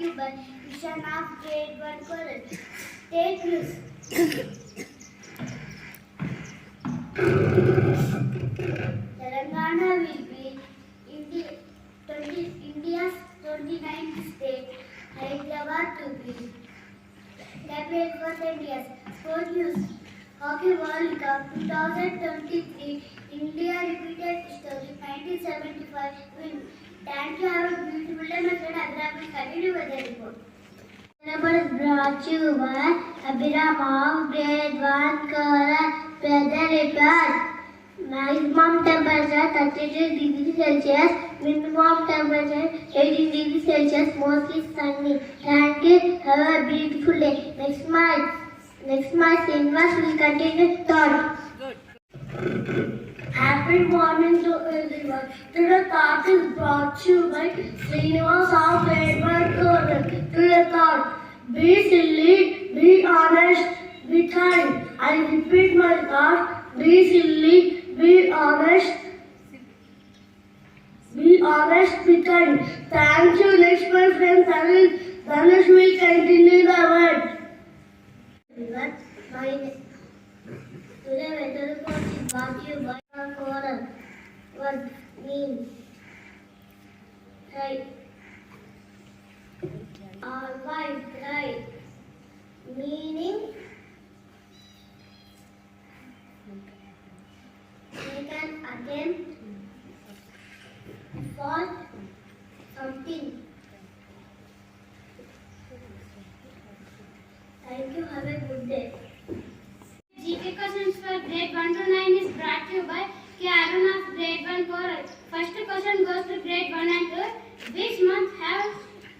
you by Vishwanath Grade 1 College. State news. Telangana will be India's 29th state. Hyderabad to be capital for 10 years. Sport news. Hockey World Cup 2023. India repeated history 1975 win. Thank you. Have a beautiful day, my friend. Abhiram will continue with the report. Number brought to you by Abhiram of Grade 1 College. Weather report. Maximum temperature 32 degrees Celsius. Minimum temperature 18 degrees Celsius. Mostly sunny. Thank you. Have a beautiful day. Next month, Srinivas will continue thought. Good. Happy morning to everyone. Today thought is brought to you by Srinivas of Grade 1 College. Today thought, be silly, be honest, be kind. I repeat my thought, be silly, be honest, be kind. Thank you. Next month, friends, Dhanush will continue the word. Everyone, today weather report is brought to you by Coral. What means? Right. Alright, right. Meaning make an attempt for something. Thank you. Have a good day. GK questions for grade 1 to 9 is brought to you by K. Arun of grade 1 Coral. First question goes to grade 1 and 2. Which month have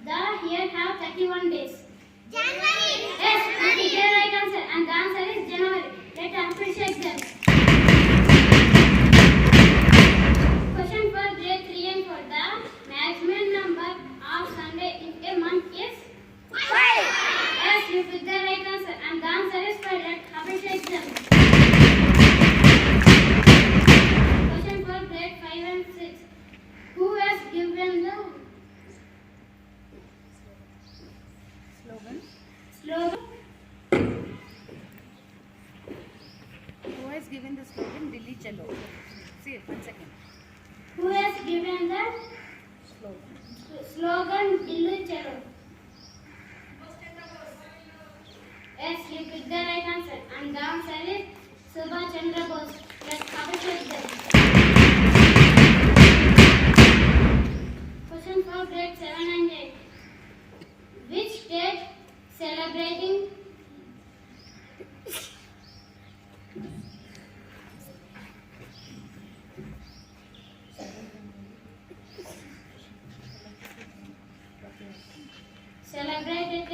the year have 31 days? January. Yes, that is the right answer. And the answer is January. Let's appreciate them. Question for grade 3 and 4. The maximum number of Sunday in a month is 5. Yes, you picked the right answer. And the answer is 5. Let's appreciate them. Question for grade 5 and 6. Who has given the slogan? Who has given the slogan Dilli Chalo? See it, 1 second. Who has given the slogan Dilli Chalo? Yes, you picked the right answer. And the answer is Subhash Chandra Bose. Let's appreciate them. Question for grade 7 and 8. Which state celebrating celebrated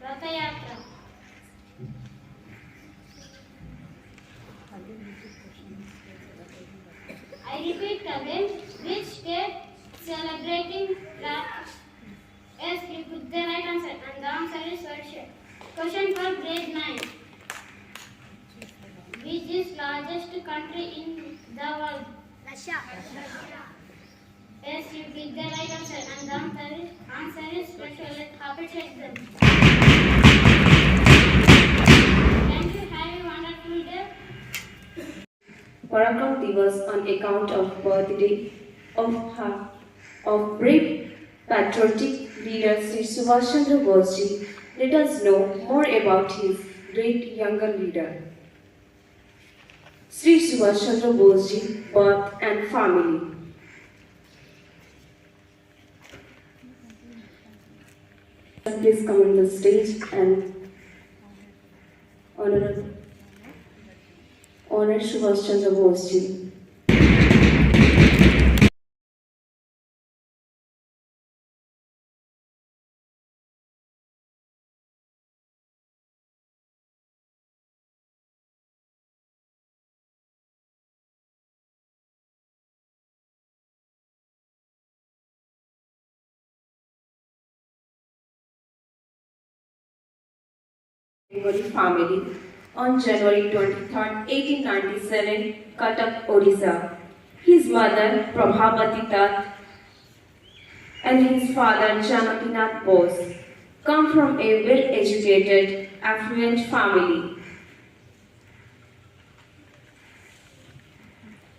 Ratha Yatra? I repeat again. Which state celebrating Ratha? Yes, you put the right answer. And the answer is Russia. Question for grade 9. Which is largest country in the world? Russia. Yes, you picked the right answer. And the answer is Russia. Let's appreciate them. Thank you. Have a wonderful day. Parakram Divas on account of birthday of brave patriotic leader Sri Subhash Chandra Bose ji. Let us know more about his great younger leader. Sri Subhash Chandra Bose ji, birth and family. Please come on the stage and honor Subhash Chandra Bose ji. Bengali family on January 23, 1897, Cuttack, Odisha. His mother, Prabhavati Dutt, and his father Janakinath Bose come from a well-educated, affluent family.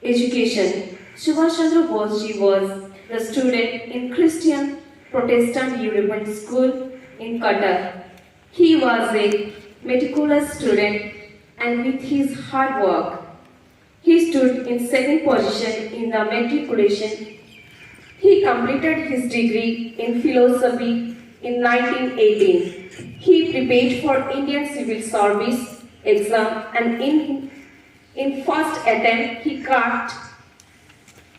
Education. Subhash Chandra Bose was the student in Christian Protestant European School in Qatar. He was a meticulous student and with his hard work, he stood in second position in the matriculation. He completed his degree in philosophy in 1918. He prepared for Indian Civil Service exam and in first attempt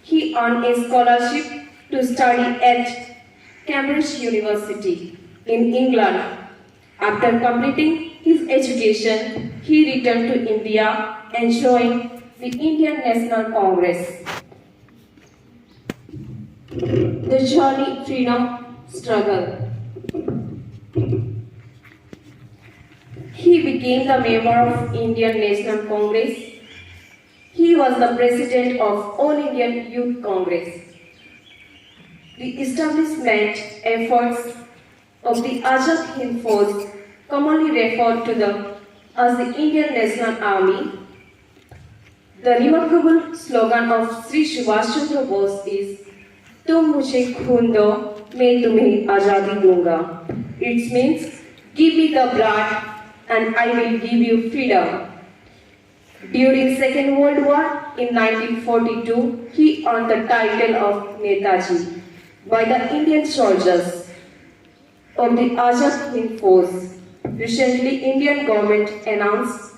he earned a scholarship to study at Cambridge University in England. After completing his education, he returned to India and joined the Indian National Congress. The Jolly Freedom Struggle. He became the member of Indian National Congress. He was the president of All Indian Youth Congress. The establishment efforts of the Azad Hind Force, commonly referred to as the Indian National Army. The remarkable slogan of Sri Subhash Chandra Bose is "Tum mujhe khoon do, main tumhe azadi dunga." It means, give me the blood and I will give you freedom. During Second World War in 1942, he earned the title of Netaji by the Indian soldiers of the Azad Hind Force. Recently, Indian government announced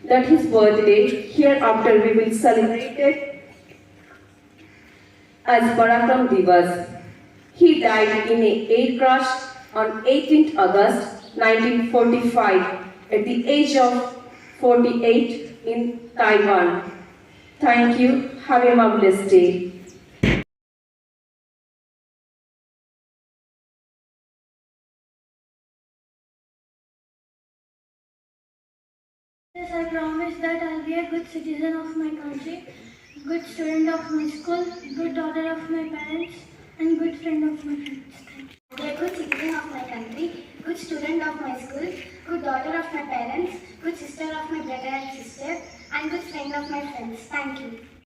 that his birthday hereafter we will celebrate it as Parakram Divas. He died in an air crash on 18th August 1945 at the age of 48 in Taiwan. Thank you. Have a marvelous day. Yes, I promise that I'll be a good citizen of my country, good student of my school, good daughter of my parents, and good friend of my friends. I'll be a good citizen of my country, good student of my school, good daughter of my parents, good sister of my brother and sister, and good friend of my friends. Thank you.